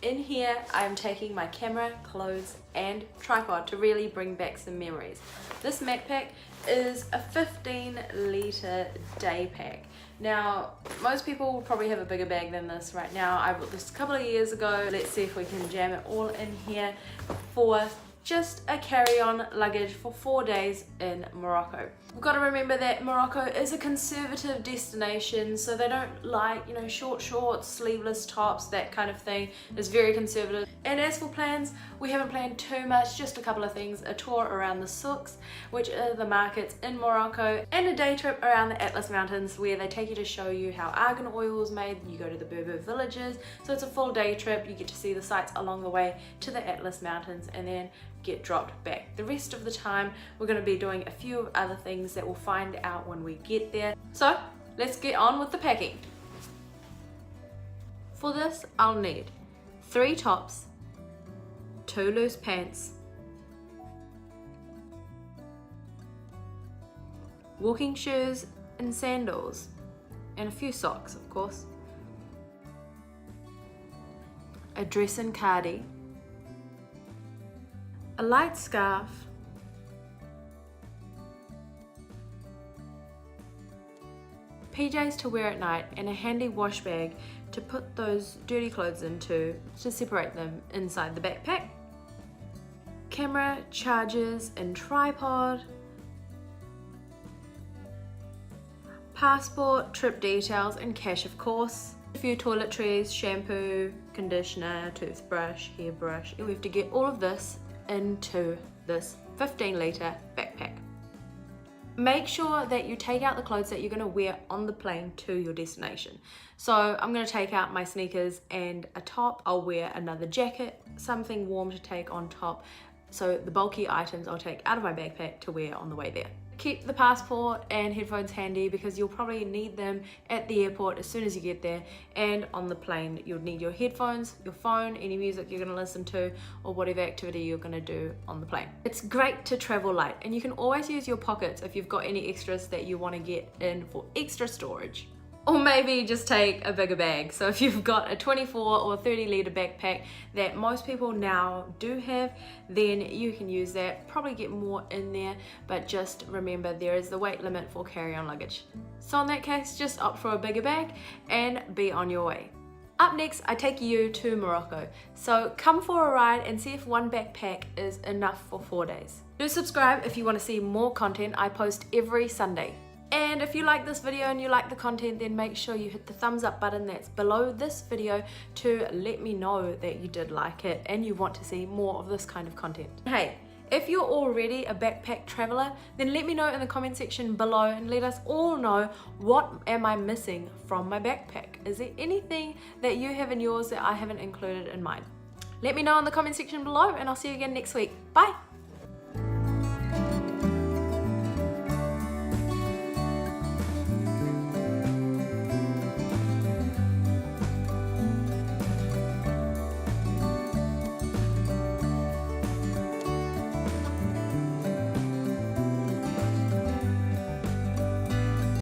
In here, I'm taking my camera, clothes, and tripod to really bring back some memories. This backpack is a 15-litre day pack. Now, most people will probably have a bigger bag than this right now. I bought this a couple of years ago. Let's see if we can jam it all in here for just a carry-on luggage for 4 days in Morocco. We've got to remember that Morocco is a conservative destination, so they don't like, you know, short shorts, sleeveless tops, that kind of thing. It's very conservative. And as for plans, we haven't planned too much, just a couple of things: a tour around the souks, which are the markets in Morocco, and a day trip around the Atlas Mountains where they take you to show you how argan oil is made. You go to the Berber villages, so it's a full day trip. You get to see the sights along the way to the Atlas Mountains and then get dropped back. The rest of the time we're going to be doing a few other things that we'll find out when we get there. So let's get on with the packing. For this I'll need 3 tops, 2 loose pants, walking shoes and sandals, and a few socks of course, a dress and cardi, a light scarf, PJs to wear at night, and a handy wash bag to put those dirty clothes into to separate them inside the backpack. Camera, chargers and tripod. Passport, trip details and cash of course. A few toiletries, shampoo, conditioner, toothbrush, hairbrush. We have to get all of this into this 15-litre backpack. Make sure that you take out the clothes that you're going to wear on the plane to your destination. So I'm going to take out my sneakers and a top. I'll wear another jacket, something warm to take on top. So the bulky items I'll take out of my backpack to wear on the way there. Keep the passport and headphones handy because you'll probably need them at the airport as soon as you get there, and on the plane you'll need your headphones, your phone, any music you're going to listen to, or whatever activity you're going to do on the plane. It's great to travel light, and you can always use your pockets if you've got any extras that you want to get in for extra storage. Or maybe just take a bigger bag. So if you've got a 24 or 30-litre backpack that most people now do have, then you can use that. Probably get more in there, but just remember there is the weight limit for carry-on luggage. So in that case, just opt for a bigger bag and be on your way. Up next, I take you to Morocco. So come for a ride and see if one backpack is enough for 4 days. Do subscribe if you want to see more content. I post every Sunday. And if you like this video and you like the content, then make sure you hit the thumbs up button that's below this video to let me know that you did like it and you want to see more of this kind of content. Hey, if you're already a backpack traveler, then let me know in the comment section below and let us all know, what am I missing from my backpack? Is there anything that you have in yours that I haven't included in mine? Let me know in the comment section below, and I'll see you again next week. Bye!